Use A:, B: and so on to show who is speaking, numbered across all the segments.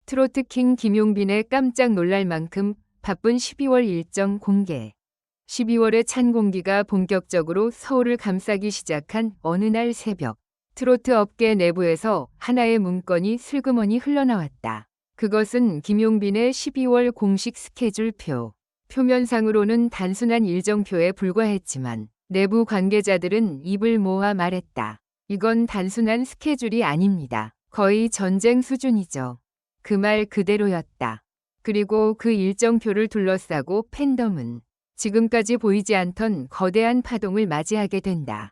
A: 트로트킹 김용빈의 깜짝 놀랄 만큼 바쁜 12월 일정 공개. 12월의 찬 공기가 본격적으로 서울을 감싸기 시작한 어느 날 새벽, 트로트 업계 내부에서 하나의 문건이 슬그머니 흘러나왔다. 그것은 김용빈의 12월 공식 스케줄표. 표면상으로는 단순한 일정표에 불과했지만 내부 관계자들은 입을 모아 말했다. 이건 단순한 스케줄이 아닙니다. 거의 전쟁 수준이죠. 그 말 그대로였다. 그리고 그 일정표를 둘러싸고 팬덤은 지금까지 보이지 않던 거대한 파동을 맞이하게 된다.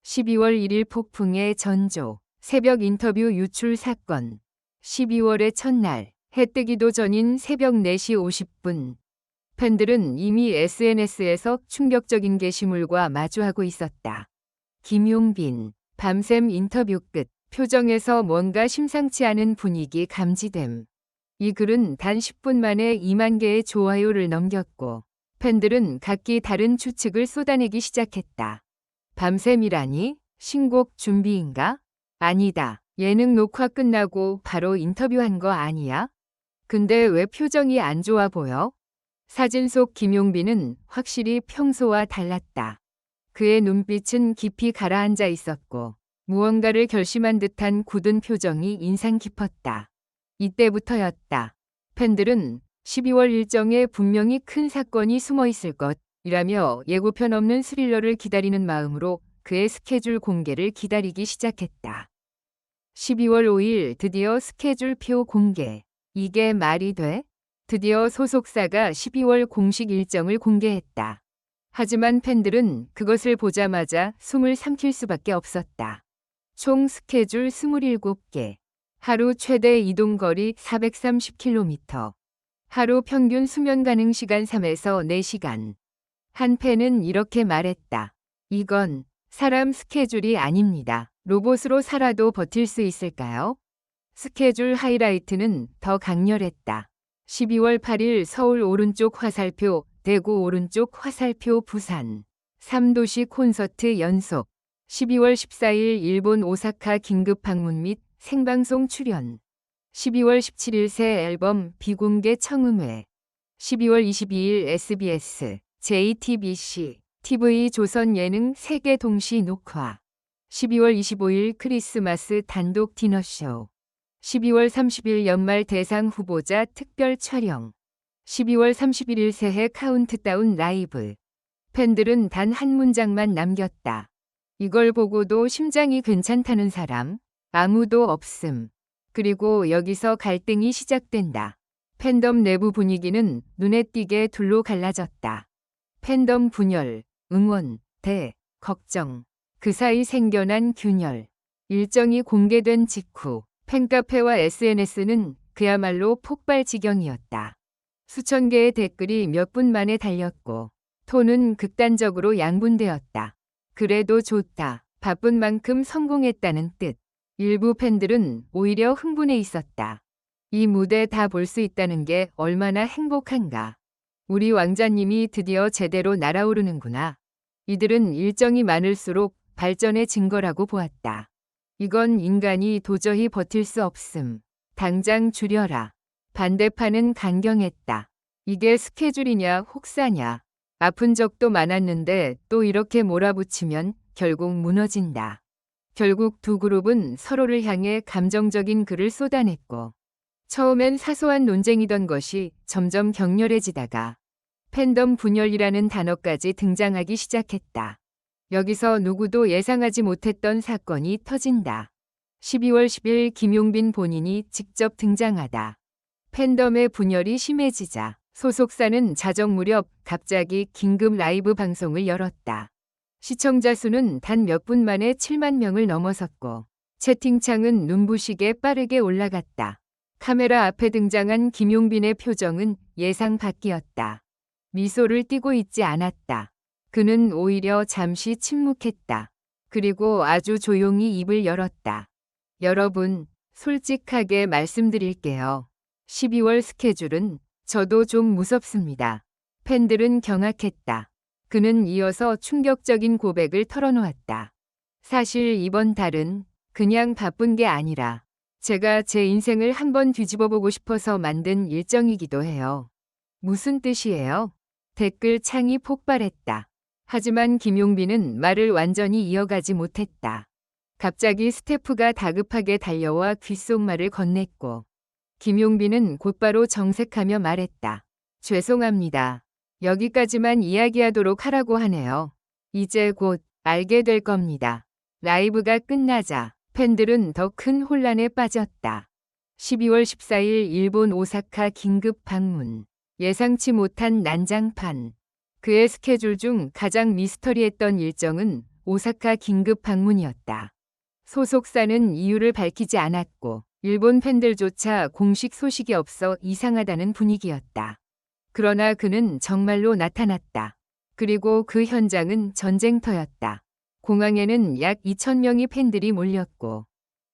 A: 12월 1일 폭풍의 전조, 새벽 인터뷰 유출 사건. 12월의 첫날, 해 뜨기도 전인 새벽 4시 50분. 팬들은 이미 SNS에서 충격적인 게시물과 마주하고 있었다. 김용빈, 밤샘 인터뷰 끝. 표정에서 뭔가 심상치 않은 분위기 감지됨. 이 글은 단 10분 만에 2만 개의 좋아요를 넘겼고 팬들은 각기 다른 추측을 쏟아내기 시작했다. 밤샘이라니? 신곡 준비인가? 아니다. 예능 녹화 끝나고 바로 인터뷰한 거 아니야? 근데 왜 표정이 안 좋아 보여? 사진 속 김용빈은 확실히 평소와 달랐다. 그의 눈빛은 깊이 가라앉아 있었고 무언가를 결심한 듯한 굳은 표정이 인상 깊었다. 이때부터였다. 팬들은 12월 일정에 분명히 큰 사건이 숨어 있을 것이라며 예고편 없는 스릴러를 기다리는 마음으로 그의 스케줄 공개를 기다리기 시작했다. 12월 5일 드디어 스케줄표 공개. 이게 말이 돼? 드디어 소속사가 12월 공식 일정을 공개했다. 하지만 팬들은 그것을 보자마자 숨을 삼킬 수밖에 없었다. 총 스케줄 27개. 하루 최대 이동거리 430km. 하루 평균 수면 가능 시간 3에서 4시간. 한 팬은 이렇게 말했다. 이건 사람 스케줄이 아닙니다. 로봇으로 살아도 버틸 수 있을까요? 스케줄 하이라이트는 더 강렬했다. 12월 8일 서울 오른쪽 화살표, 대구 오른쪽 화살표 부산. 3도시 콘서트 연속. 12월 14일 일본 오사카 긴급 방문 및 생방송 출연. 12월 17일 새 앨범 비공개 청음회. 12월 22일 SBS, JTBC, TV 조선 예능 3개 동시 녹화. 12월 25일 크리스마스 단독 디너쇼. 12월 30일 연말 대상 후보자 특별 촬영. 12월 31일 새해 카운트다운 라이브. 팬들은 단 한 문장만 남겼다. 이걸 보고도 심장이 괜찮다는 사람 아무도 없음. 그리고 여기서 갈등이 시작된다. 팬덤 내부 분위기는 눈에 띄게 둘로 갈라졌다. 팬덤 분열, 응원, 걱정. 그 사이 생겨난 균열. 일정이 공개된 직후 팬카페와 SNS는 그야말로 폭발 지경이었다. 수천 개의 댓글이 몇 분 만에 달렸고 톤은 극단적으로 양분되었다. 그래도 좋다. 바쁜 만큼 성공했다는 뜻. 일부 팬들은 오히려 흥분해 있었다. 이 무대 다 볼 수 있다는 게 얼마나 행복한가. 우리 왕자님이 드디어 제대로 날아오르는구나. 이들은 일정이 많을수록 발전의 증거라고 보았다. 이건 인간이 도저히 버틸 수 없음. 당장 줄여라. 반대파는 강경했다. 이게 스케줄이냐 혹사냐. 아픈 적도 많았는데 또 이렇게 몰아붙이면 결국 무너진다. 결국 두 그룹은 서로를 향해 감정적인 글을 쏟아냈고 처음엔 사소한 논쟁이던 것이 점점 격렬해지다가 팬덤 분열이라는 단어까지 등장하기 시작했다. 여기서 누구도 예상하지 못했던 사건이 터진다. 12월 10일 김용빈 본인이 직접 등장하다. 팬덤의 분열이 심해지자 소속사는 자정 무렵 갑자기 긴급 라이브 방송을 열었다. 시청자 수는 단 몇 분 만에 7만 명을 넘어섰고 채팅창은 눈부시게 빠르게 올라갔다. 카메라 앞에 등장한 김용빈의 표정은 예상 밖이었다. 미소를 띠고 있지 않았다. 그는 오히려 잠시 침묵했다. 그리고 아주 조용히 입을 열었다. 여러분, 솔직하게 말씀드릴게요. 12월 스케줄은 저도 좀 무섭습니다. 팬들은 경악했다. 그는 이어서 충격적인 고백을 털어놓았다. 사실 이번 달은 그냥 바쁜 게 아니라 제가 제 인생을 한번 뒤집어보고 싶어서 만든 일정이기도 해요. 무슨 뜻이에요? 댓글 창이 폭발했다. 하지만 김용빈은 말을 완전히 이어가지 못했다. 갑자기 스태프가 다급하게 달려와 귓속말을 건넸고 김용빈은 곧바로 정색하며 말했다. 죄송합니다. 여기까지만 이야기하도록 하라고 하네요. 이제 곧 알게 될 겁니다. 라이브가 끝나자 팬들은 더 큰 혼란에 빠졌다. 12월 14일 일본 오사카 긴급 방문. 예상치 못한 난장판. 그의 스케줄 중 가장 미스터리했던 일정은 오사카 긴급 방문이었다. 소속사는 이유를 밝히지 않았고 일본 팬들조차 공식 소식이 없어 이상하다는 분위기였다. 그러나 그는 정말로 나타났다. 그리고 그 현장은 전쟁터였다. 공항에는 약 2,000명의 팬들이 몰렸고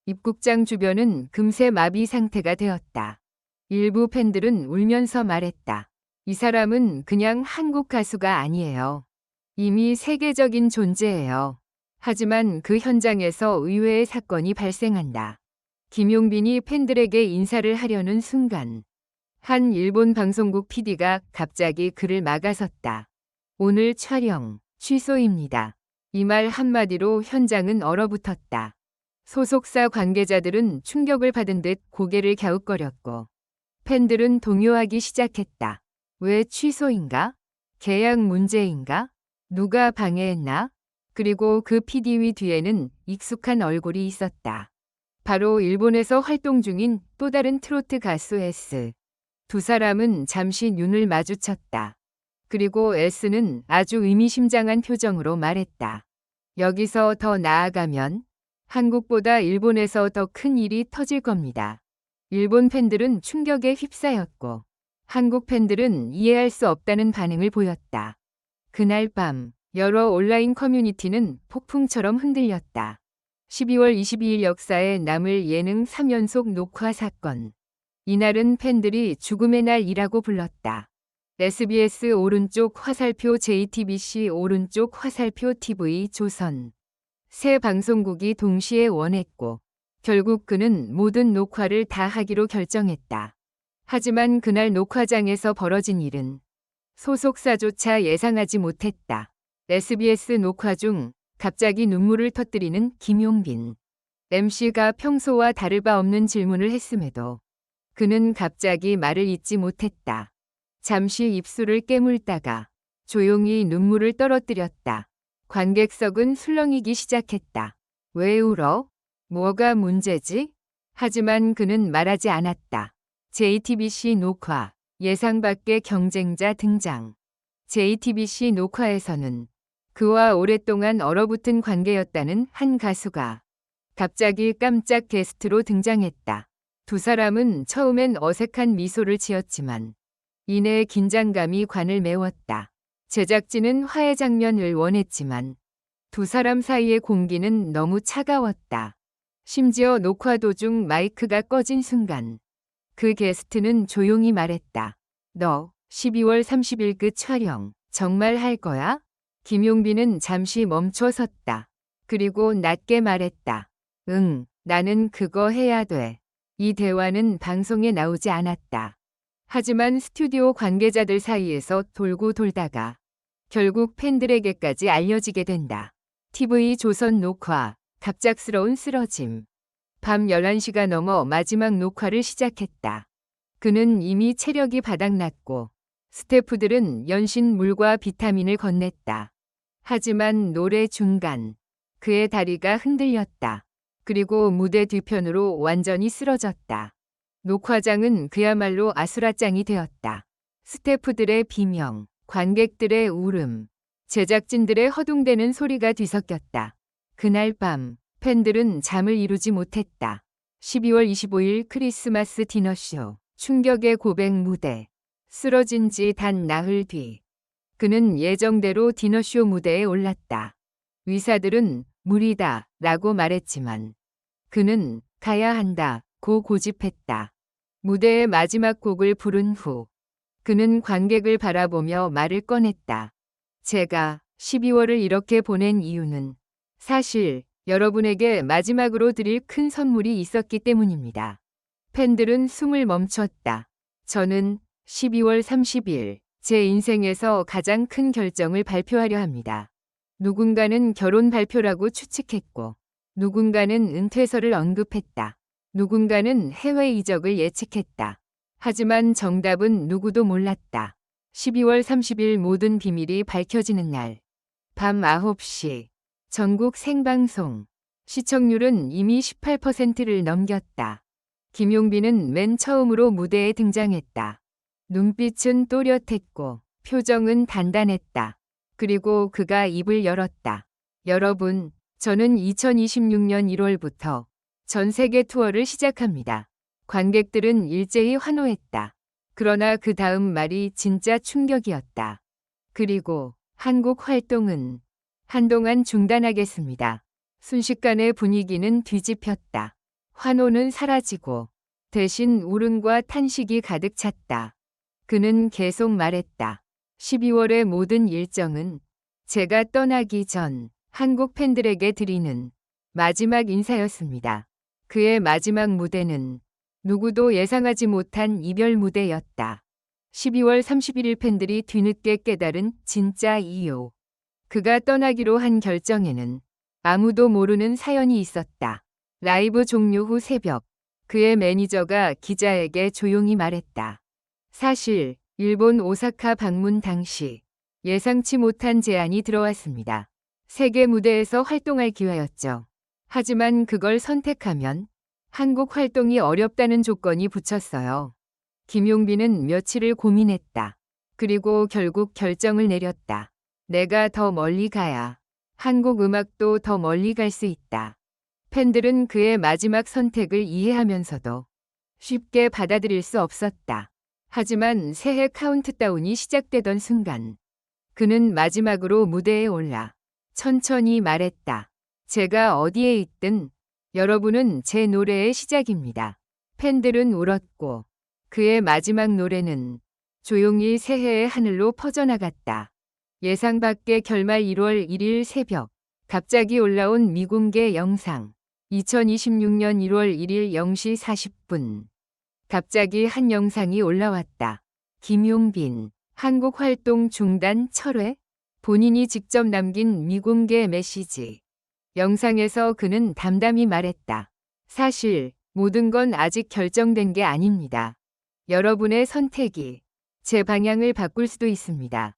A: 입국장 주변은 금세 마비 상태가 되었다. 일부 팬들은 울면서 말했다. 이 사람은 그냥 한국 가수가 아니에요. 이미 세계적인 존재예요. 하지만 그 현장에서 의외의 사건이 발생한다. 김용빈이 팬들에게 인사를 하려는 순간 한 일본 방송국 PD가 갑자기 그를 막아섰다. 오늘 촬영 취소입니다. 이 말 한마디로 현장은 얼어붙었다. 소속사 관계자들은 충격을 받은 듯 고개를 갸웃거렸고 팬들은 동요하기 시작했다. 왜 취소인가? 계약 문제인가? 누가 방해했나? 그리고 그 PD위 뒤에는 익숙한 얼굴이 있었다. 바로 일본에서 활동 중인 또 다른 트로트 가수 S. 두 사람은 잠시 눈을 마주쳤다. 그리고 S는 아주 의미심장한 표정으로 말했다. 여기서 더 나아가면 한국보다 일본에서 더 큰 일이 터질 겁니다. 일본 팬들은 충격에 휩싸였고 한국 팬들은 이해할 수 없다는 반응을 보였다. 그날 밤 여러 온라인 커뮤니티는 폭풍처럼 흔들렸다. 12월 22일 역사에 남을 예능 3연속 녹화 사건. 이날은 팬들이 죽음의 날이라고 불렀다. SBS 오른쪽 화살표 JTBC 오른쪽 화살표 TV 조선. 세 방송국이 동시에 원했고 결국 그는 모든 녹화를 다 하기로 결정했다. 하지만 그날 녹화장에서 벌어진 일은 소속사조차 예상하지 못했다. SBS 녹화 중 갑자기 눈물을 터뜨리는 김용빈. MC가 평소와 다를 바 없는 질문을 했음에도 그는 갑자기 말을 잇지 못했다. 잠시 입술을 깨물다가 조용히 눈물을 떨어뜨렸다. 관객석은 술렁이기 시작했다. 왜 울어? 뭐가 문제지? 하지만 그는 말하지 않았다. JTBC 녹화, 예상 밖의 경쟁자 등장. JTBC 녹화에서는 그와 오랫동안 얼어붙은 관계였다는 한 가수가 갑자기 깜짝 게스트로 등장했다. 두 사람은 처음엔 어색한 미소를 지었지만 이내 긴장감이 관을 메웠다. 제작진은 화해 장면을 원했지만 두 사람 사이의 공기는 너무 차가웠다. 심지어 녹화 도중 마이크가 꺼진 순간 그 게스트는 조용히 말했다. 너 12월 30일 그 촬영 정말 할 거야? 김용빈은 잠시 멈춰 섰다. 그리고 낮게 말했다. 응, 나는 그거 해야 돼. 이 대화는 방송에 나오지 않았다. 하지만 스튜디오 관계자들 사이에서 돌고 돌다가 결국 팬들에게까지 알려지게 된다. TV 조선 녹화, 갑작스러운 쓰러짐. 밤 11시가 넘어 마지막 녹화를 시작했다. 그는 이미 체력이 바닥났고 스태프들은 연신 물과 비타민을 건넸다. 하지만 노래 중간 그의 다리가 흔들렸다. 그리고 무대 뒤편으로 완전히 쓰러졌다. 녹화장은 그야말로 아수라장이 되었다. 스태프들의 비명, 관객들의 울음, 제작진들의 허둥대는 소리가 뒤섞였다. 그날 밤 팬들은 잠을 이루지 못했다. 12월 25일 크리스마스 디너쇼, 충격의 고백 무대. 쓰러진 지 단 나흘 뒤 그는 예정대로 디너쇼 무대에 올랐다. 의사들은 무리다 라고 말했지만 그는 가야 한다고 고집했다. 무대의 마지막 곡을 부른 후 그는 관객을 바라보며 말을 꺼냈다. 제가 12월을 이렇게 보낸 이유는 사실 여러분에게 마지막으로 드릴 큰 선물이 있었기 때문입니다. 팬들은 숨을 멈췄다. 저는 12월 30일 제 인생에서 가장 큰 결정을 발표하려 합니다. 누군가는 결혼 발표라고 추측했고, 누군가는 은퇴설을 언급했다. 누군가는 해외 이적을 예측했다. 하지만 정답은 누구도 몰랐다. 12월 30일 모든 비밀이 밝혀지는 날. 밤 9시. 전국 생방송. 시청률은 이미 18%를 넘겼다. 김용빈은 맨 처음으로 무대에 등장했다. 눈빛은 또렷했고 표정은 단단했다. 그리고 그가 입을 열었다. 여러분, 저는 2026년 1월부터 전 세계 투어를 시작합니다. 관객들은 일제히 환호했다. 그러나 그 다음 말이 진짜 충격이었다. 그리고 한국 활동은 한동안 중단하겠습니다. 순식간에 분위기는 뒤집혔다. 환호는 사라지고 대신 울음과 탄식이 가득 찼다. 그는 계속 말했다. 12월의 모든 일정은 제가 떠나기 전 한국 팬들에게 드리는 마지막 인사였습니다. 그의 마지막 무대는 누구도 예상하지 못한 이별 무대였다. 12월 31일 팬들이 뒤늦게 깨달은 진짜 이유. 그가 떠나기로 한 결정에는 아무도 모르는 사연이 있었다. 라이브 종료 후 새벽, 그의 매니저가 기자에게 조용히 말했다. 사실 일본 오사카 방문 당시 예상치 못한 제안이 들어왔습니다. 세계 무대에서 활동할 기회였죠. 하지만 그걸 선택하면 한국 활동이 어렵다는 조건이 붙였어요. 김용빈은 며칠을 고민했다. 그리고 결국 결정을 내렸다. 내가 더 멀리 가야 한국 음악도 더 멀리 갈 수 있다. 팬들은 그의 마지막 선택을 이해하면서도 쉽게 받아들일 수 없었다. 하지만 새해 카운트다운이 시작되던 순간 그는 마지막으로 무대에 올라 천천히 말했다. 제가 어디에 있든 여러분은 제 노래의 시작입니다. 팬들은 울었고 그의 마지막 노래는 조용히 새해의 하늘로 퍼져나갔다. 예상 밖의 결말 1월 1일 새벽, 갑자기 올라온 미공개 영상. 2026년 1월 1일 0시 40분. 갑자기 한 영상이 올라왔다. 김용빈, 한국 활동 중단 철회? 본인이 직접 남긴 미공개 메시지. 영상에서 그는 담담히 말했다. 사실 모든 건 아직 결정된 게 아닙니다. 여러분의 선택이 제 방향을 바꿀 수도 있습니다.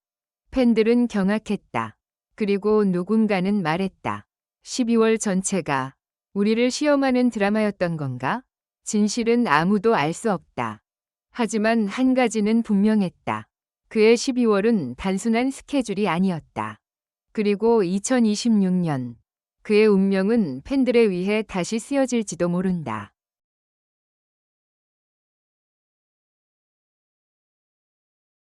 A: 팬들은 경악했다. 그리고 누군가는 말했다. 12월 전체가 우리를 시험하는 드라마였던 건가? 진실은 아무도 알 수 없다. 하지만 한 가지는 분명했다. 그의 12월은 단순한 스케줄이 아니었다. 그리고 2026년 그의 운명은 팬들에 의해 다시 쓰여질지도 모른다.